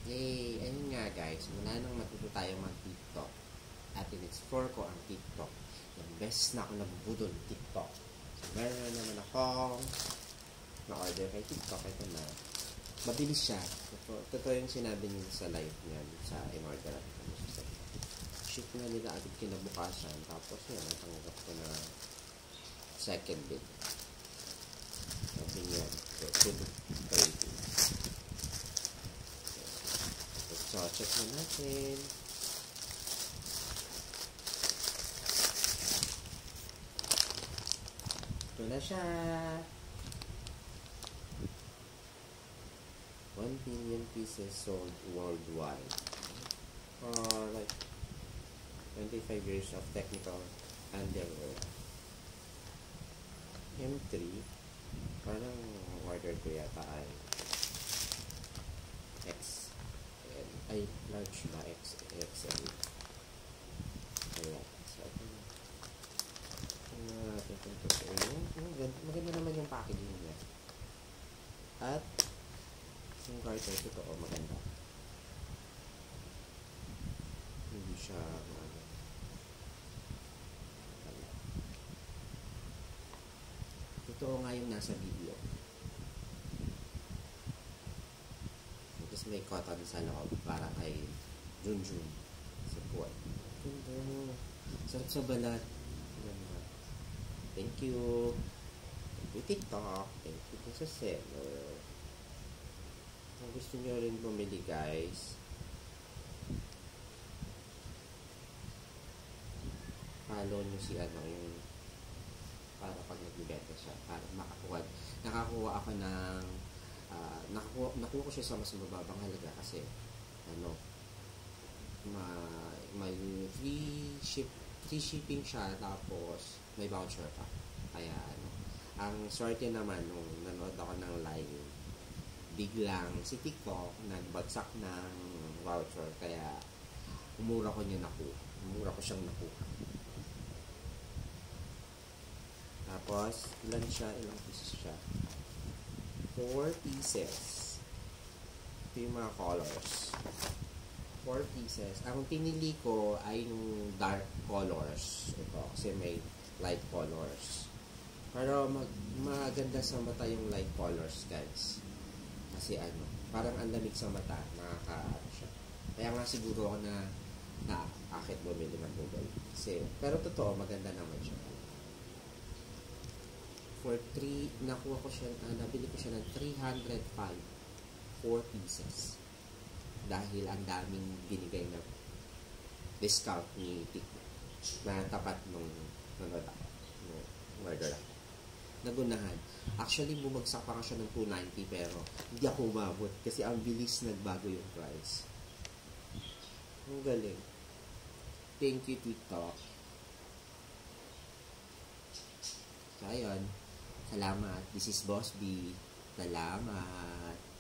Yay! Ayun nga guys, mula nang matuto tayo mag-TikTok at in-explore ko ang TikTok, yung best na ako nabubudol TikTok. So, meron na naman akong na-order kay TikTok. Ito na. Mabilis siya. Totoo yung sinabi niya sa live niya sa in-order. Ship na nila agad kinabukasan. Tapos yun, natanggap ko na second bid. Sabi niya, 2 to 3. So, check na natin. Ito na siya. 1 billion pieces sold worldwide. Like 25 years of technical underwear. M3. Parang order ko yata ay X. Ay, large ba? XL. Ayan. So, maganda naman yung packaging niya. At, yung garter, totoo, maganda. Hindi siya, totoo nga yung nasa video. Tapos may cotton sa loob para kay Junjun sa buwan. Ganda. Sarap sa balat. Ganda. Thank you. Thank you TikTok. Thank you sa seller. Kung gusto nyo rin bumili guys, follow nyo si yung para pag nagbibenta siya, para nakakuha ako ng nakuha ko siya sa mas mababang halaga kasi may free shipping siya, tapos may voucher pa. Kaya ang swerte naman nung nanood ako ng live, biglang si TikTok nagbagsak ng voucher, kaya umura ko siyang nakuha. Tapos ilang pieces siya? 4 pieces. Ito yung mga colors. 4 pieces. Ang pinili ko ay yung dark colors. Ito, kasi may light colors. Pero maganda sa mata yung light colors, guys. Kasi parang ang lamig sa mata. Nakaka-ano siya. Kaya nga siguro ako na akit bumili ng Google. Pero totoo, maganda naman siya. For 3, nabili ko siya ng 305 4 pieces. Dahil ang daming binigay na discount ni TikTok na tapat nung order ako. Nagunahan. Actually, bumagsak pa nga siya ng 290 pero hindi ako umabot kasi ang bilis nagbago yung price. Ang galing. Thank you, TikTok. So, ayun. Salamat. This is Boss B. Salamat.